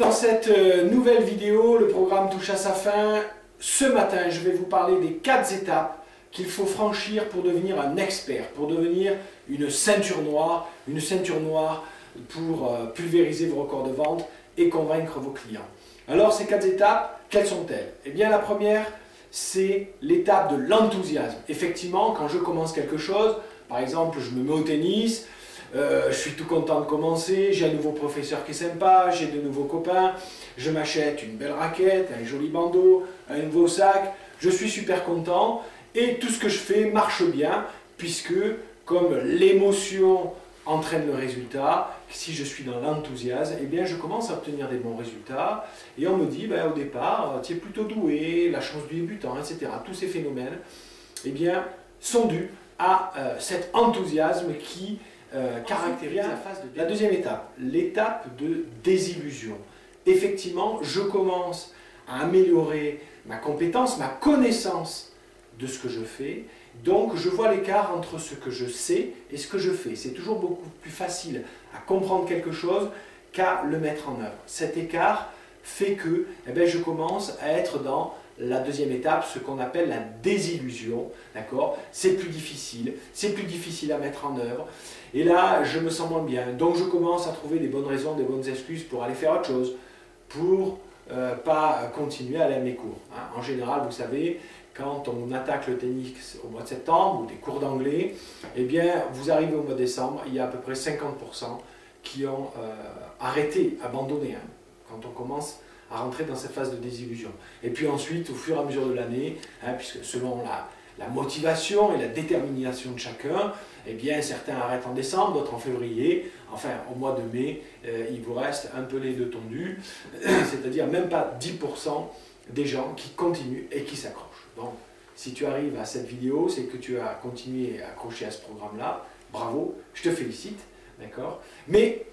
dans cette nouvelle vidéo, le programme touche à sa fin. Ce matin, je vais vous parler des 4 étapes qu'il faut franchir pour devenir un expert, pour devenir une ceinture noire pour pulvériser vos records de vente et convaincre vos clients. Alors ces 4 étapes, quelles sont-elles? Eh bien la première, c'est l'étape de l'enthousiasme. Effectivement, quand je commence quelque chose, par exemple je me mets au tennis, je suis tout content de commencer, j'ai un nouveau professeur qui est sympa, j'ai de nouveaux copains, je m'achète une belle raquette, un joli bandeau, un nouveau sac, je suis super content et tout ce que je fais marche bien puisque comme l'émotion entraîne le résultat, si je suis dans l'enthousiasme, eh bien je commence à obtenir des bons résultats et on me dit au départ tu es plutôt doué, la chance du débutant, etc. Tous ces phénomènes eh bien, sont dus à cet enthousiasme qui caractérise la phase de... La deuxième étape, l'étape de désillusion. Effectivement, je commence à améliorer ma compétence, ma connaissance de ce que je fais. Donc, je vois l'écart entre ce que je sais et ce que je fais. C'est toujours beaucoup plus facile à comprendre quelque chose qu'à le mettre en œuvre. Cet écart fait que je commence à être dans la deuxième étape, ce qu'on appelle la désillusion, d'accord? C'est plus difficile à mettre en œuvre, et là, je me sens moins bien. Donc, je commence à trouver des bonnes raisons, des bonnes excuses pour aller faire autre chose, pour pas continuer à aller à mes cours. Hein. En général, vous savez, quand on attaque le tennis au mois de septembre, ou des cours d'anglais, eh bien, vous arrivez au mois de décembre, il y a à peu près 50% qui ont arrêté, abandonné, hein, quand on commence à rentrer dans cette phase de désillusion. Et puis ensuite, au fur et à mesure de l'année, hein, puisque selon la motivation et la détermination de chacun, eh bien certains arrêtent en décembre, d'autres en février, enfin au mois de mai, il vous reste un peu les deux tondus, c'est-à-dire même pas 10% des gens qui continuent et qui s'accrochent. Donc si tu arrives à cette vidéo, c'est que tu as continué à accrocher à ce programme-là, bravo, je te félicite, d'accord? Mais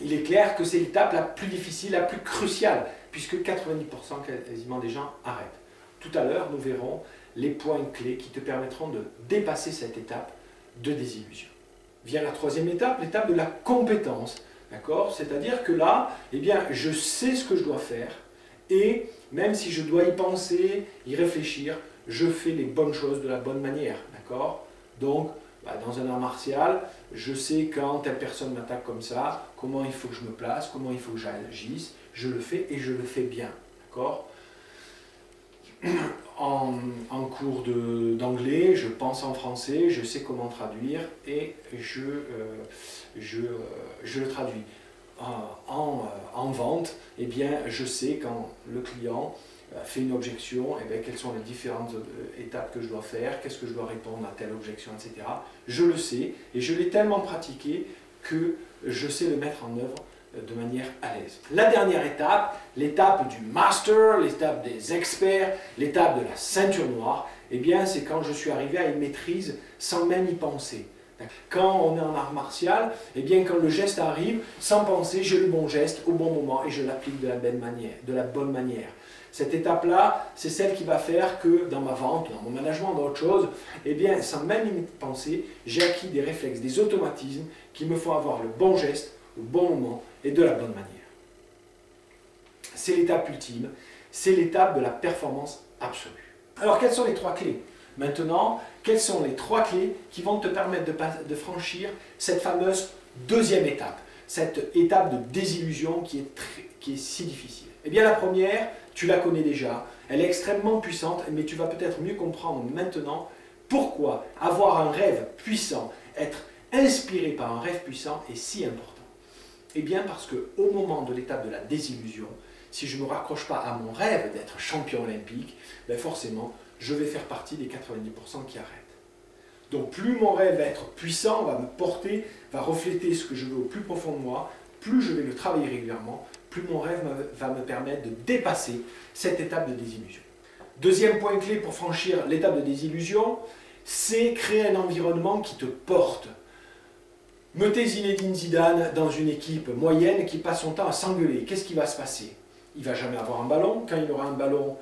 il est clair que c'est l'étape la plus difficile, la plus cruciale, puisque 90% quasiment des gens arrêtent. Tout à l'heure, nous verrons les points clés qui te permettront de dépasser cette étape de désillusion. Vient la troisième étape, l'étape de la compétence. D'accord? C'est-à-dire que là, eh bien, je sais ce que je dois faire, et même si je dois y penser, y réfléchir, je fais les bonnes choses de la bonne manière. D'accord? Donc, dans un art martial, je sais quand telle personne m'attaque comme ça, comment il faut que je me place, comment il faut que j'agisse, je le fais et je le fais bien. D'accord? En cours d'anglais, je pense en français, je sais comment traduire et je le traduis. En vente, eh bien, je sais quand le client fait une objection, eh bien, quelles sont les différentes étapes que je dois faire, qu'est-ce que je dois répondre à telle objection, etc. Je le sais et je l'ai tellement pratiqué que je sais le mettre en œuvre de manière à l'aise. La dernière étape, l'étape du master, l'étape des experts, l'étape de la ceinture noire, eh bien c'est quand je suis arrivé à une maîtrise sans même y penser. Quand on est en art martial, eh bien quand le geste arrive, sans penser, j'ai le bon geste au bon moment et je l'applique de la bonne manière. Cette étape-là, c'est celle qui va faire que dans ma vente, dans mon management, dans autre chose, eh bien sans même y penser, j'ai acquis des réflexes, des automatismes qui me font avoir le bon geste au bon moment et de la bonne manière. C'est l'étape ultime, c'est l'étape de la performance absolue. Alors quelles sont les 3 clés? Maintenant, quelles sont les 3 clés qui vont te permettre de franchir cette fameuse deuxième étape, cette étape de désillusion qui est si difficile? Eh bien la première, tu la connais déjà, elle est extrêmement puissante, mais tu vas peut-être mieux comprendre maintenant pourquoi avoir un rêve puissant, être inspiré par un rêve puissant est si important. Eh bien parce qu'au moment de l'étape de la désillusion, si je ne me raccroche pas à mon rêve d'être champion olympique, forcément, je vais faire partie des 90% qui arrêtent. Donc plus mon rêve va être puissant, va me porter, va refléter ce que je veux au plus profond de moi, plus je vais le travailler régulièrement, plus mon rêve va me permettre de dépasser cette étape de désillusion. Deuxième point clé pour franchir l'étape de désillusion, c'est créer un environnement qui te porte. Mettez Zinedine Zidane dans une équipe moyenne qui passe son temps à s'engueuler. Qu'est-ce qui va se passer? Il ne va jamais avoir un ballon. Quand il aura un ballon,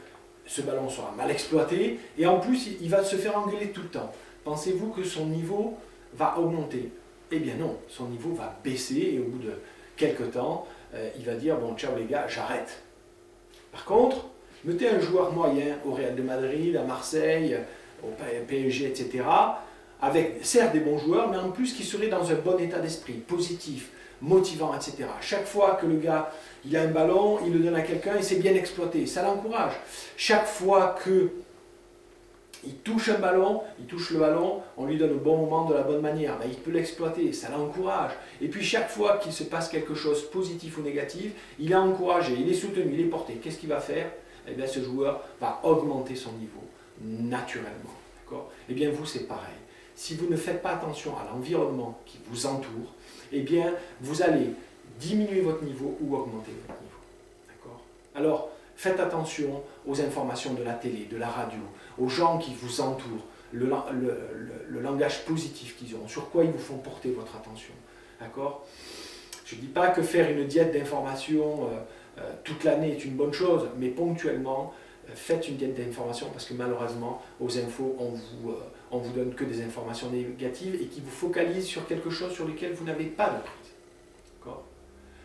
ce ballon sera mal exploité. Et en plus, il va se faire engueuler tout le temps. Pensez-vous que son niveau va augmenter? Eh bien non, son niveau va baisser et au bout de quelques temps, il va dire, bon, ciao les gars, j'arrête. Par contre, mettez un joueur moyen au Real de Madrid, à Marseille, au PSG, etc., avec certes des bons joueurs, mais en plus qui seraient dans un bon état d'esprit, positif, motivant, etc. Chaque fois que le gars il a un ballon, il le donne à quelqu'un et c'est bien exploité, ça l'encourage. Chaque fois que il touche un ballon, il touche le ballon, on lui donne au bon moment, de la bonne manière, ben, il peut l'exploiter, ça l'encourage. Et puis chaque fois qu'il se passe quelque chose positif ou négatif, il est encouragé, il est soutenu, il est porté. Qu'est-ce qu'il va faire? Eh bien, ce joueur va augmenter son niveau naturellement. Eh bien vous c'est pareil. Si vous ne faites pas attention à l'environnement qui vous entoure, eh bien vous allez diminuer votre niveau ou augmenter votre niveau. Alors faites attention aux informations de la télé, de la radio, aux gens qui vous entourent, le langage positif qu'ils ont, sur quoi ils vous font porter votre attention. D'accord? Je ne dis pas que faire une diète d'information toute l'année est une bonne chose, mais ponctuellement, faites une diète d'information parce que malheureusement, aux infos, on vous donne que des informations négatives et qui vous focalisent sur quelque chose sur lequel vous n'avez pas de prise.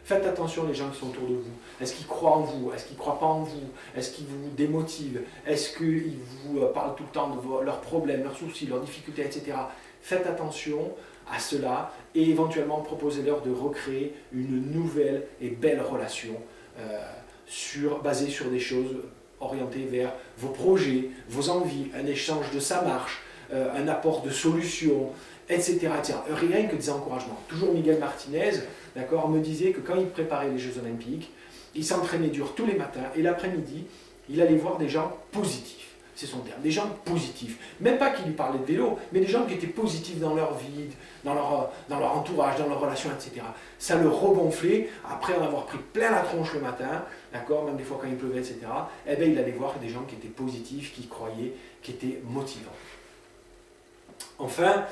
Faites attention les gens qui sont autour de vous. Est-ce qu'ils croient en vous? Est-ce qu'ils ne croient pas en vous? Est-ce qu'ils vous démotivent? Est-ce qu'ils vous parlent tout le temps de leurs problèmes, leurs soucis, leurs difficultés, etc. Faites attention à cela et éventuellement proposez-leur de recréer une nouvelle et belle relation basée sur des choses orientées vers vos projets, vos envies, un échange de ça marche, un apport de solutions, etc., etc. Rien que des encouragements. Toujours Miguel Martinez, d'accord, me disait que quand il préparait les Jeux Olympiques, il s'entraînait dur tous les matins et l'après-midi, il allait voir des gens positifs. C'est son terme, des gens positifs. Même pas qui lui parlaient de vélo, mais des gens qui étaient positifs dans leur vie, dans leur entourage, dans leurs relations, etc. Ça le regonflait, après en avoir pris plein la tronche le matin, d'accord, même des fois quand il pleuvait, etc. Eh bien, il allait voir des gens qui étaient positifs, qui croyaient, qui étaient motivants. Enfin,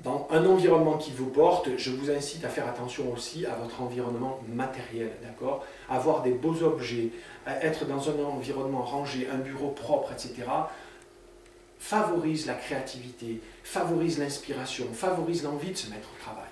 dans un environnement qui vous porte, je vous incite à faire attention aussi à votre environnement matériel, d'accord? Avoir des beaux objets, être dans un environnement rangé, un bureau propre, etc. favorise la créativité, favorise l'inspiration, favorise l'envie de se mettre au travail.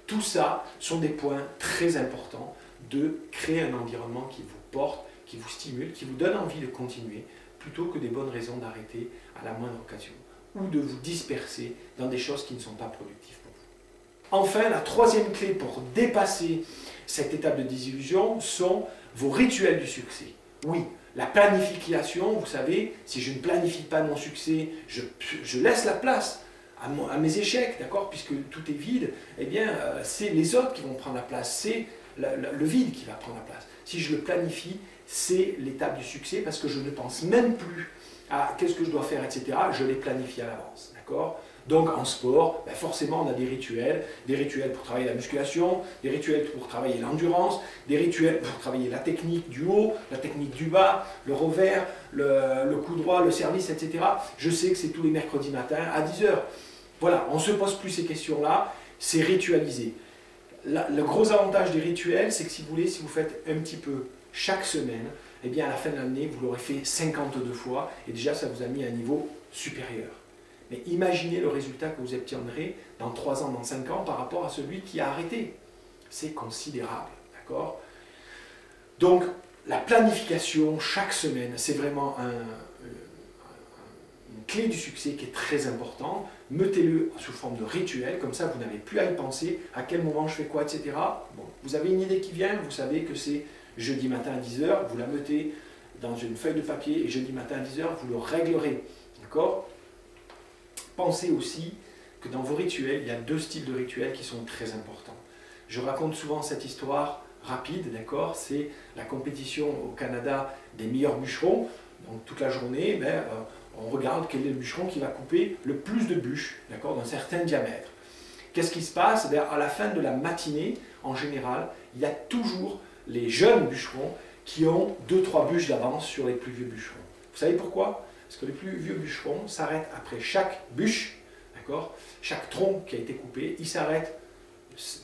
Tout ça sont des points très importants de créer un environnement qui vous porte, qui vous stimule, qui vous donne envie de continuer, plutôt que des bonnes raisons d'arrêter à la moindre occasion, ou de vous disperser dans des choses qui ne sont pas productives pour vous. Enfin, la troisième clé pour dépasser cette étape de désillusion sont vos rituels du succès. Oui, la planification, vous savez, si je ne planifie pas mon succès, je laisse la place à mes échecs, d'accord, puisque tout est vide, eh bien, c'est les autres qui vont prendre la place, c'est le vide qui va prendre la place. Si je le planifie, c'est l'étape du succès, parce que je ne pense même plus à qu'est-ce que je dois faire, etc. Je les planifie à l'avance, d'accord? Donc en sport, ben forcément on a des rituels pour travailler la musculation, des rituels pour travailler l'endurance, des rituels pour travailler la technique du haut, la technique du bas, le revers, le coup droit, le service, etc. Je sais que c'est tous les mercredis matins à 10 h. Voilà, on ne se pose plus ces questions-là, c'est ritualisé. Le gros avantage des rituels, c'est que si vous voulez, si vous faites un petit peu chaque semaine, eh bien à la fin de l'année, vous l'aurez fait 52 fois et déjà ça vous a mis à un niveau supérieur. Mais imaginez le résultat que vous obtiendrez dans 3 ans, dans 5 ans par rapport à celui qui a arrêté. C'est considérable, d'accord? Donc la planification chaque semaine, c'est vraiment une clé du succès qui est très importante. Mettez-le sous forme de rituel, comme ça vous n'avez plus à y penser, à quel moment je fais quoi, etc. Bon, vous avez une idée qui vient, vous savez que c'est jeudi matin à 10 h, vous la mettez dans une feuille de papier et jeudi matin à 10 h, vous le réglerez. D'accord? Pensez aussi que dans vos rituels, il y a 2 styles de rituels qui sont très importants. Je raconte souvent cette histoire rapide, d'accord? C'est la compétition au Canada des meilleurs bûcherons. Donc toute la journée, on regarde quel est le bûcheron qui va couper le plus de bûches, d'accord, d'un certain diamètre. Qu'est-ce qui se passe? À la fin de la matinée, en général, il y a toujours les jeunes bûcherons qui ont 2-3 bûches d'avance sur les plus vieux bûcherons. Vous savez pourquoi? Parce que les plus vieux bûcherons s'arrêtent après chaque bûche, d'accord, chaque tronc qui a été coupé, ils s'arrêtent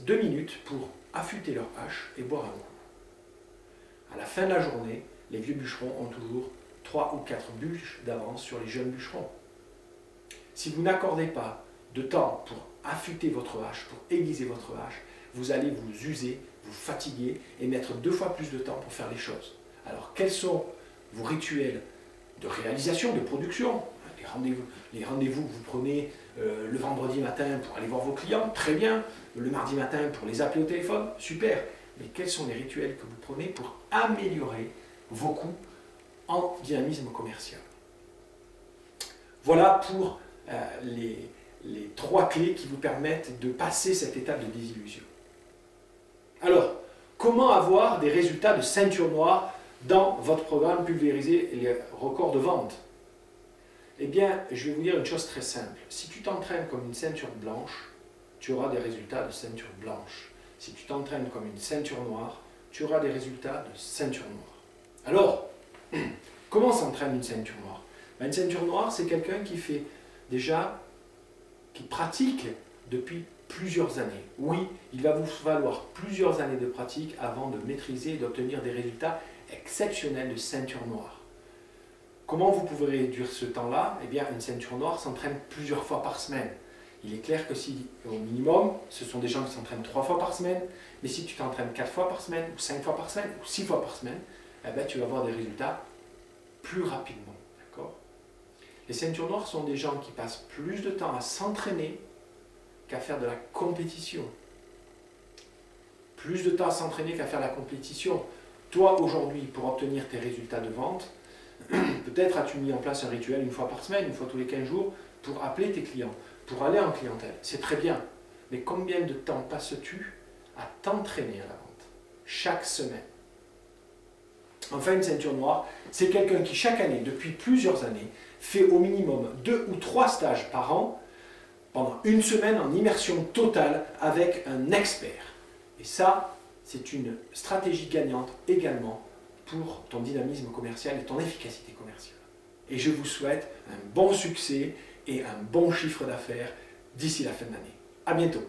2 minutes pour affûter leur hache et boire un coup. À la fin de la journée, les vieux bûcherons ont toujours 3 ou 4 bûches d'avance sur les jeunes bûcherons. Si vous n'accordez pas de temps pour affûter votre hache, pour aiguiser votre hache, vous allez vous user, vous fatiguer et mettre 2 fois plus de temps pour faire les choses. Alors, quels sont vos rituels de réalisation, de production? Les rendez-vous que vous prenez le vendredi matin pour aller voir vos clients, très bien. Le mardi matin pour les appeler au téléphone, super. Mais quels sont les rituels que vous prenez pour améliorer vos coûts en dynamisme commercial? Voilà pour les 3 clés qui vous permettent de passer cette étape de désillusion. Alors, comment avoir des résultats de ceinture noire dans votre programme Pulvériser les records de vente? Eh bien, je vais vous dire une chose très simple. Si tu t'entraînes comme une ceinture blanche, tu auras des résultats de ceinture blanche. Si tu t'entraînes comme une ceinture noire, tu auras des résultats de ceinture noire. Alors, comment s'entraîne une ceinture noire? Ben, une ceinture noire, c'est quelqu'un qui pratique depuis plusieurs années. Oui, il va vous falloir plusieurs années de pratique avant de maîtriser et d'obtenir des résultats exceptionnels de ceinture noire. Comment vous pouvez réduire ce temps-là? Eh bien, une ceinture noire s'entraîne plusieurs fois par semaine. Il est clair que si, au minimum, ce sont des gens qui s'entraînent 3 fois par semaine, mais si tu t'entraînes 4 fois par semaine, ou 5 fois par semaine, ou 6 fois par semaine, eh bien, tu vas avoir des résultats plus rapidement. D'accord? Les ceintures noires sont des gens qui passent plus de temps à s'entraîner qu'à faire de la compétition. Plus de temps à s'entraîner qu'à faire la compétition. Toi, aujourd'hui, pour obtenir tes résultats de vente, peut-être as-tu mis en place un rituel 1 fois par semaine, 1 fois tous les 15 jours, pour appeler tes clients, pour aller en clientèle. C'est très bien. Mais combien de temps passes-tu à t'entraîner à la vente? Chaque semaine. Enfin, une ceinture noire, c'est quelqu'un qui, chaque année, depuis plusieurs années, fait au minimum 2 ou 3 stages par an, pendant 1 semaine en immersion totale avec un expert. Et ça, c'est une stratégie gagnante également pour ton dynamisme commercial et ton efficacité commerciale. Et je vous souhaite un bon succès et un bon chiffre d'affaires d'ici la fin de l'année. À bientôt.